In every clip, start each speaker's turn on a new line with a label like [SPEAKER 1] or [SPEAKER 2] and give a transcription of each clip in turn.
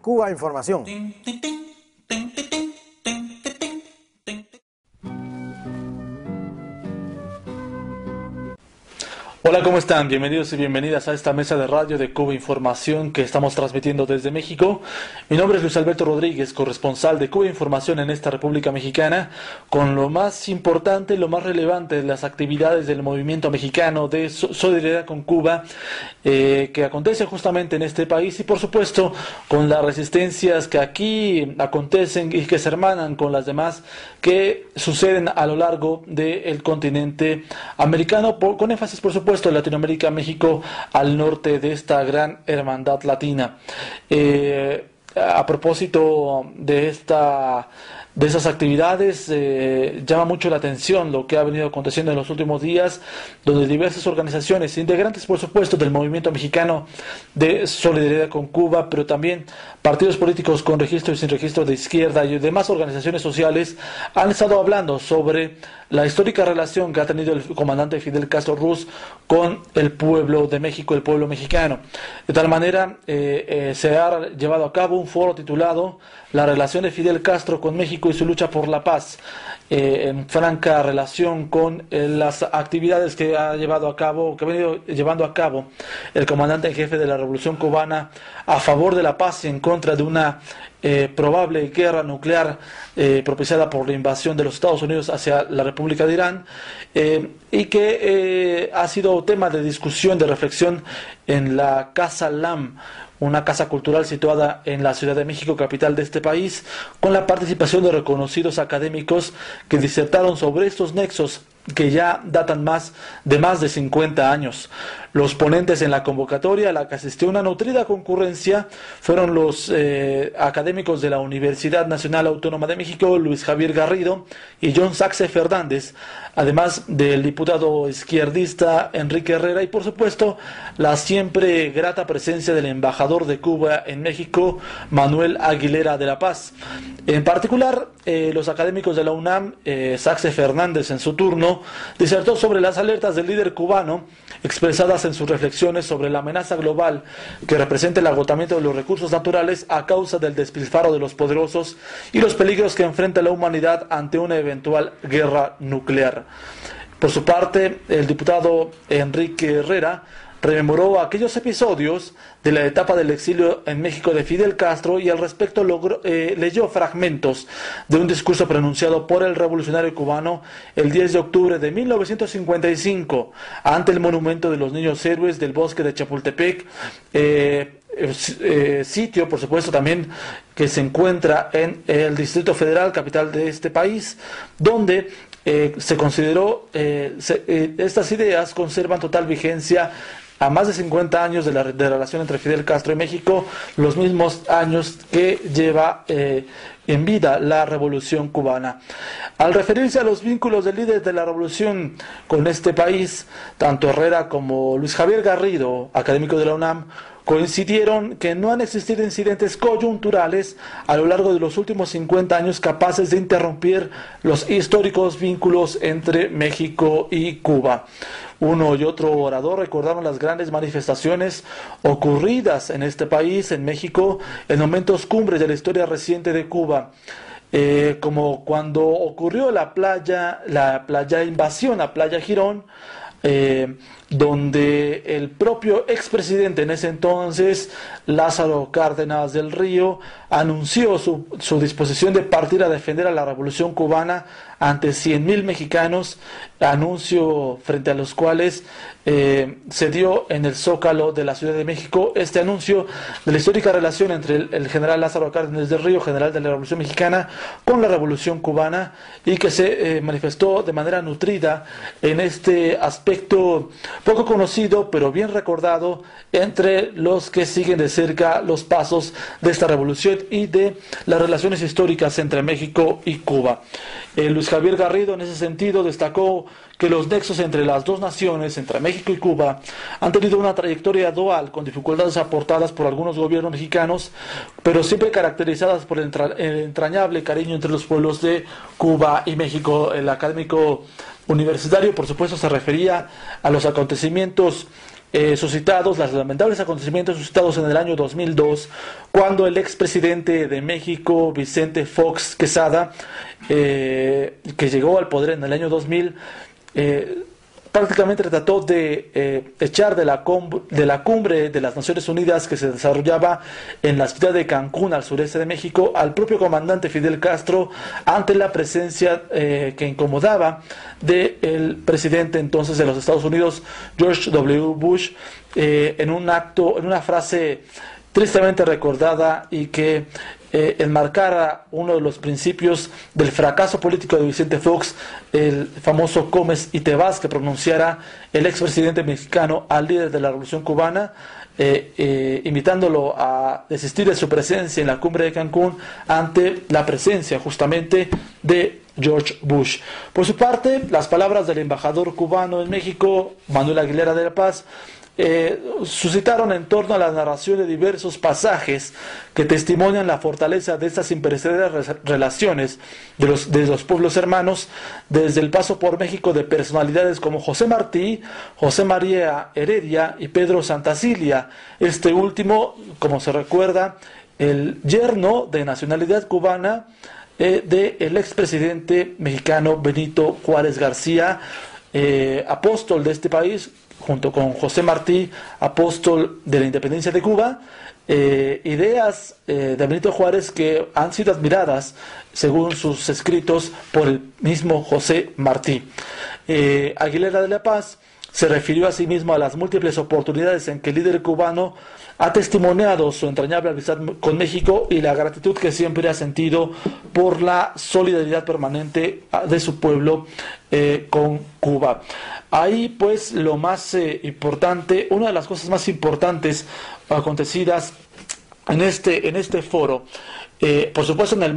[SPEAKER 1] Cuba Información.
[SPEAKER 2] Hola, ¿cómo están? Bienvenidos y bienvenidas a esta mesa de radio de Cuba Información que estamos transmitiendo desde México. Mi nombre es Luis Alberto Rodríguez, corresponsal de Cuba Información en esta República Mexicana, con lo más importante y lo más relevante de las actividades del movimiento mexicano de solidaridad con Cuba, que acontece justamente en este país, y por supuesto con las resistencias que aquí acontecen y que se hermanan con las demás que suceden a lo largo del continente americano, con énfasis por supuesto en Latinoamérica, México, al norte de esta gran hermandad latina. A propósito de esas actividades, llama mucho la atención lo que ha venido aconteciendo en los últimos días, donde diversas organizaciones, integrantes por supuesto del movimiento mexicano de solidaridad con Cuba, pero también partidos políticos con registro y sin registro de izquierda y demás organizaciones sociales, han estado hablando sobre la histórica relación que ha tenido el comandante Fidel Castro Ruz con el pueblo de México, el pueblo mexicano. De tal manera, se ha llevado a cabo un foro titulado "La relación de Fidel Castro con México y su lucha por la paz", en franca relación con las actividades que ha llevado a cabo, que ha venido llevando a cabo el comandante en jefe de la Revolución Cubana a favor de la paz y en contra de una probable guerra nuclear propiciada por la invasión de los Estados Unidos hacia la República de Irán, y que ha sido tema de discusión, de reflexión en la Casa LAM, una casa cultural situada en la Ciudad de México, capital de este país, con la participación de reconocidos académicos que disertaron sobre estos nexos que ya datan más de 50 años. Los ponentes en la convocatoria, a la que asistió una nutrida concurrencia, fueron los académicos de la Universidad Nacional Autónoma de México, Luis Javier Garrido y John Saxe Fernández, además del diputado izquierdista Enrique Herrera y, por supuesto, la siempre grata presencia del embajador de Cuba en México, Manuel Aguilera de la Paz. En particular, los académicos de la UNAM, Saxe Fernández en su turno, disertó sobre las alertas del líder cubano expresadas en sus reflexiones sobre la amenaza global que representa el agotamiento de los recursos naturales a causa del despilfarro de los poderosos y los peligros que enfrenta la humanidad ante una eventual guerra nuclear. Por su parte, el diputado Enrique Herrera rememoró aquellos episodios de la etapa del exilio en México de Fidel Castro y al respecto leyó fragmentos de un discurso pronunciado por el revolucionario cubano el 10 de octubre de 1955 ante el monumento de los niños héroes del bosque de Chapultepec, sitio por supuesto también que se encuentra en el Distrito Federal, capital de este país, donde se consideró estas ideas conservan total vigencia a más de 50 años de relación entre Fidel Castro y México, los mismos años que lleva en vida la Revolución Cubana. Al referirse a los vínculos del líder de la Revolución con este país, tanto Herrera como Luis Javier Garrido, académico de la UNAM, coincidieron que no han existido incidentes coyunturales a lo largo de los últimos 50 años capaces de interrumpir los históricos vínculos entre México y Cuba. Uno y otro orador recordaron las grandes manifestaciones ocurridas en este país, en México, en momentos cumbres de la historia reciente de Cuba, como cuando ocurrió la playa invasión a Playa Girón, donde el propio expresidente en ese entonces, Lázaro Cárdenas del Río, anunció su disposición de partir a defender a la Revolución Cubana ante 100,000 mexicanos, anuncio frente a los cuales se dio en el Zócalo de la Ciudad de México este anuncio de la histórica relación entre el general Lázaro Cárdenas del Río, general de la Revolución Mexicana, con la Revolución Cubana, y que se manifestó de manera nutrida en este aspecto poco conocido pero bien recordado entre los que siguen de cerca los pasos de esta revolución y de las relaciones históricas entre México y Cuba. Luis Javier Garrido en ese sentido destacó que los nexos entre las dos naciones, entre México y Cuba, han tenido una trayectoria dual con dificultades aportadas por algunos gobiernos mexicanos, pero siempre caracterizadas por el entrañable cariño entre los pueblos de Cuba y México. El académico universitario, por supuesto, se refería a los acontecimientos suscitados, los lamentables acontecimientos suscitados en el año 2002, cuando el expresidente de México, Vicente Fox Quesada, que llegó al poder en el año 2000, prácticamente trató de echar de la cumbre de las Naciones Unidas que se desarrollaba en la ciudad de Cancún, al sureste de México, al propio comandante Fidel Castro, ante la presencia que incomodaba del presidente entonces de los Estados Unidos, George W. Bush, en un acto, en una frase tristemente recordada y que enmarcara uno de los principios del fracaso político de Vicente Fox, el famoso comes y te vas que pronunciara el expresidente mexicano al líder de la Revolución Cubana, invitándolo a desistir de su presencia en la cumbre de Cancún ante la presencia justamente de George Bush. Por su parte, las palabras del embajador cubano en México, Manuel Aguilera de la Paz, suscitaron en torno a la narración de diversos pasajes que testimonian la fortaleza de estas imperecederas relaciones de los pueblos hermanos, desde el paso por México de personalidades como José Martí, José María Heredia y Pedro Santacilia, este último, como se recuerda, el yerno de nacionalidad cubana del expresidente mexicano Benito Juárez García, apóstol de este país, junto con José Martí, apóstol de la independencia de Cuba, ideas de Benito Juárez que han sido admiradas, según sus escritos, por el mismo José Martí. Aguilera de la Paz se refirió a sí mismo a las múltiples oportunidades en que el líder cubano ha testimoniado su entrañable amistad con México y la gratitud que siempre ha sentido por la solidaridad permanente de su pueblo con Cuba. Ahí pues lo más importante, una de las cosas más importantes acontecidas en este foro, por supuesto en el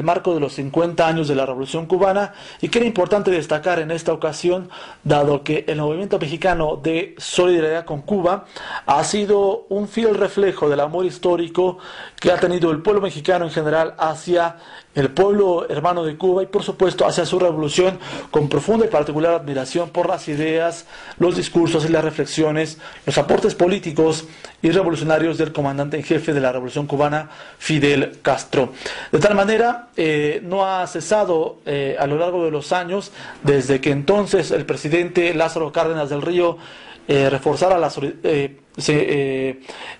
[SPEAKER 2] marco de los 50 años de la Revolución Cubana, y que era importante destacar en esta ocasión, dado que el movimiento mexicano de solidaridad con Cuba ha sido un fiel reflejo del amor histórico que ha tenido el pueblo mexicano en general hacia el pueblo hermano de Cuba y por supuesto hacia su revolución, con profunda y particular admiración por las ideas, los discursos y las reflexiones, los aportes políticos y revolucionarios del comandante en jefe de la Revolución Cubana, Fidel Castro. De tal manera, no ha cesado a lo largo de los años, desde que entonces el presidente Lázaro Cárdenas del Río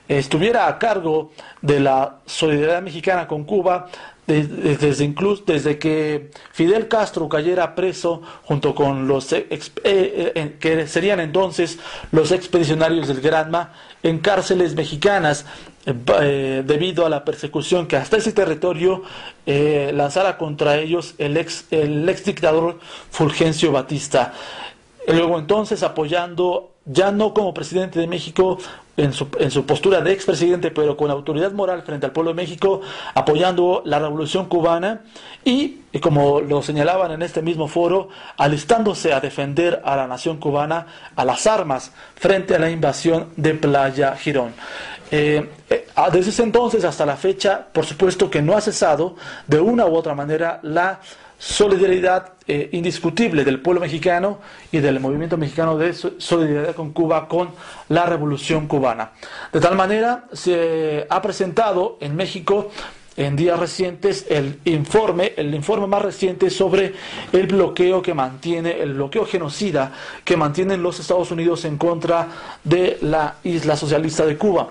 [SPEAKER 2] estuviera a cargo de la solidaridad mexicana con Cuba, desde que Fidel Castro cayera preso junto con los que serían entonces los expedicionarios del Granma en cárceles mexicanas, debido a la persecución que hasta ese territorio lanzara contra ellos el ex dictador Fulgencio Batista. Luego entonces, apoyando, ya no como presidente de México en su postura de expresidente, pero con autoridad moral frente al pueblo de México, apoyando la Revolución Cubana y como lo señalaban en este mismo foro, alistándose a defender a la nación cubana a las armas frente a la invasión de Playa Girón. Desde ese entonces hasta la fecha, por supuesto que no ha cesado de una u otra manera la solidaridad indiscutible del pueblo mexicano y del movimiento mexicano de solidaridad con Cuba, con la Revolución Cubana. De tal manera, se ha presentado en México en días recientes el informe más reciente sobre el bloqueo genocida que mantienen los Estados Unidos en contra de la isla socialista de Cuba.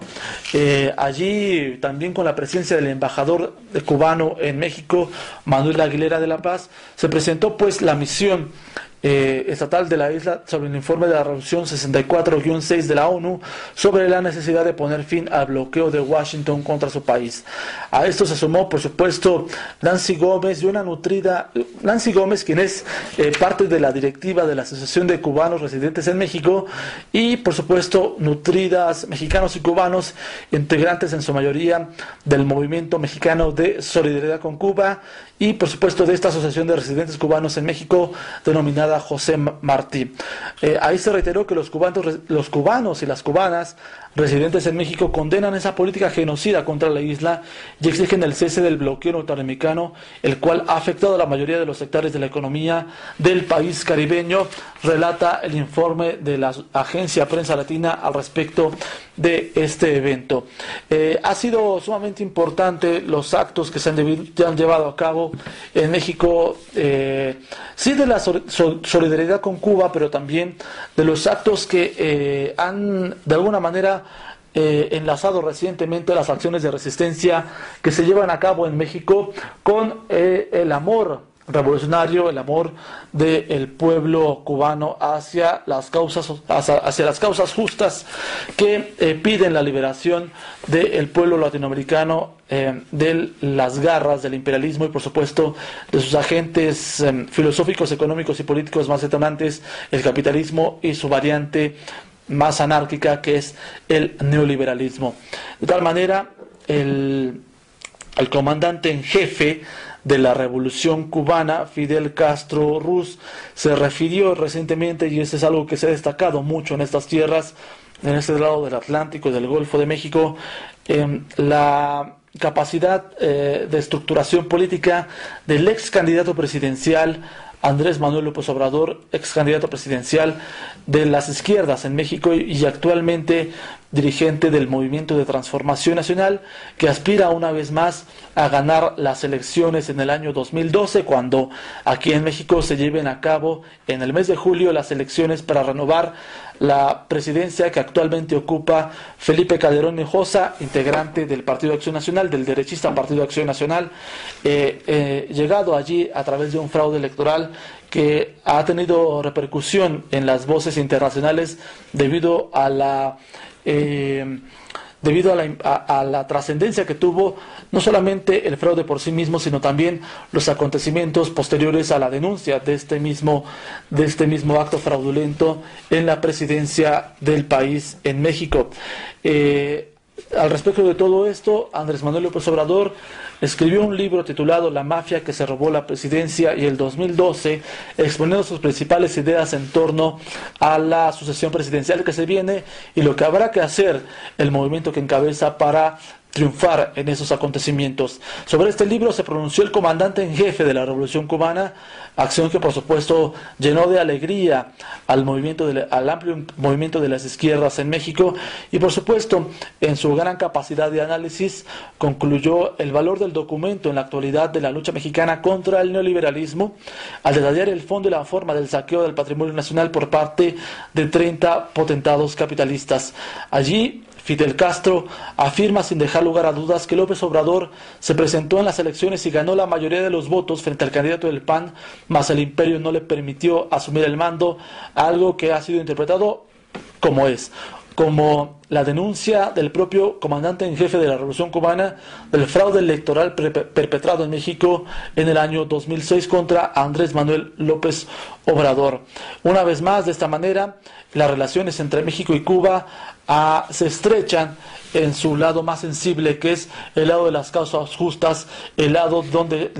[SPEAKER 2] Allí también, con la presencia del embajador cubano en México, Manuel Aguilera de la Paz, se presentó pues la misión estatal de la isla sobre el informe de la resolución 64-6 de la ONU sobre la necesidad de poner fin al bloqueo de Washington contra su país. A esto se sumó, por supuesto, Nancy Gómez, quien es parte de la directiva de la Asociación de Cubanos Residentes en México, y por supuesto nutridas mexicanos y cubanos, integrantes en su mayoría del movimiento mexicano de solidaridad con Cuba y por supuesto de esta Asociación de Residentes Cubanos en México, denominada licenciada José Martí. Ahí se reiteró que los cubanos y las cubanas residentes en México condenan esa política genocida contra la isla y exigen el cese del bloqueo norteamericano, el cual ha afectado a la mayoría de los sectores de la economía del país caribeño, relata el informe de la agencia Prensa Latina al respecto de este evento. Ha sido sumamente importante los actos que se han llevado a cabo en México, sí, de la solidaridad con Cuba, pero también de los actos que han de alguna manera enlazado recientemente las acciones de resistencia que se llevan a cabo en México con el amor revolucionario, el amor del pueblo cubano hacia las causas justas que piden la liberación del pueblo latinoamericano de las garras del imperialismo y, por supuesto, de sus agentes filosóficos, económicos y políticos más detonantes, el capitalismo y su variante más anárquica, que es el neoliberalismo. De tal manera, el comandante en jefe de la Revolución Cubana, Fidel Castro Ruz, se refirió recientemente, y eso es algo que se ha destacado mucho en estas tierras, en este lado del Atlántico y del Golfo de México, la capacidad de estructuración política del ex candidato presidencial Andrés Manuel López Obrador, ex candidato presidencial de las izquierdas en México y actualmente dirigente del Movimiento de Transformación Nacional, que aspira una vez más a ganar las elecciones en el año 2012, cuando aquí en México se lleven a cabo en el mes de julio las elecciones para renovar la presidencia que actualmente ocupa Felipe Calderón Hinojosa, integrante del Partido de Acción Nacional, del derechista Partido de Acción Nacional, llegado allí a través de un fraude electoral que ha tenido repercusión en las voces internacionales debido a la trascendencia que tuvo no solamente el fraude por sí mismo, sino también los acontecimientos posteriores a la denuncia de este mismo acto fraudulento en la presidencia del país en México. Al respecto de todo esto, Andrés Manuel López Obrador escribió un libro titulado La mafia que se robó la presidencia y el 2012, exponiendo sus principales ideas en torno a la sucesión presidencial que se viene y lo que habrá que hacer el movimiento que encabeza para triunfar en esos acontecimientos. Sobre este libro se pronunció el comandante en jefe de la Revolución Cubana, acción que por supuesto llenó de alegría al amplio movimiento de las izquierdas en México, y por supuesto en su gran capacidad de análisis concluyó el valor del documento en la actualidad de la lucha mexicana contra el neoliberalismo, al detallar el fondo y la forma del saqueo del patrimonio nacional por parte de 30 potentados capitalistas. Allí Fidel Castro afirma sin dejar lugar a dudas que López Obrador se presentó en las elecciones y ganó la mayoría de los votos frente al candidato del PAN, mas el imperio no le permitió asumir el mando, algo que ha sido interpretado como la denuncia del propio comandante en jefe de la Revolución Cubana del fraude electoral perpetrado en México en el año 2006 contra Andrés Manuel López Obrador. Una vez más, de esta manera, las relaciones entre México y Cuba se estrechan en su lado más sensible, que es el lado de las causas justas, del lado donde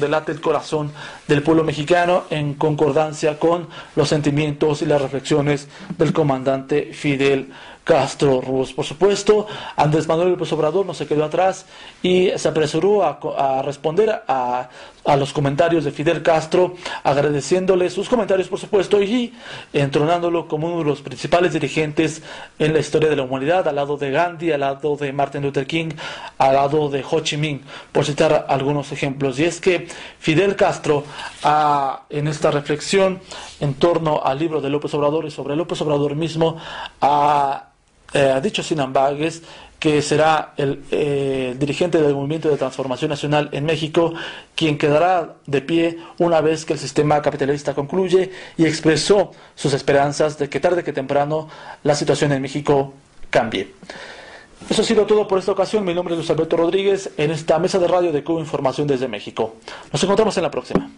[SPEAKER 2] late el corazón del pueblo mexicano, en concordancia con los sentimientos y las reflexiones del comandante Fidel Castro Ruz. Por supuesto, Andrés Manuel López Obrador no se quedó atrás y se apresuró a responder a los comentarios de Fidel Castro, agradeciéndole sus comentarios, por supuesto, y entronándolo como uno de los principales dirigentes en la historia de la humanidad, al lado de Gandhi, al lado de Martin Luther King, al lado de Ho Chi Minh, por citar algunos ejemplos. Y es que Fidel Castro, en esta reflexión en torno al libro de López Obrador y sobre López Obrador mismo, ha dicho sin ambages que será el dirigente del Movimiento de Transformación Nacional en México quien quedará de pie una vez que el sistema capitalista concluye, y expresó sus esperanzas de que tarde que temprano la situación en México cambie. Eso ha sido todo por esta ocasión. Mi nombre es Luis Alberto Rodríguez en esta mesa de radio de Cuba Información desde México. Nos encontramos en la próxima.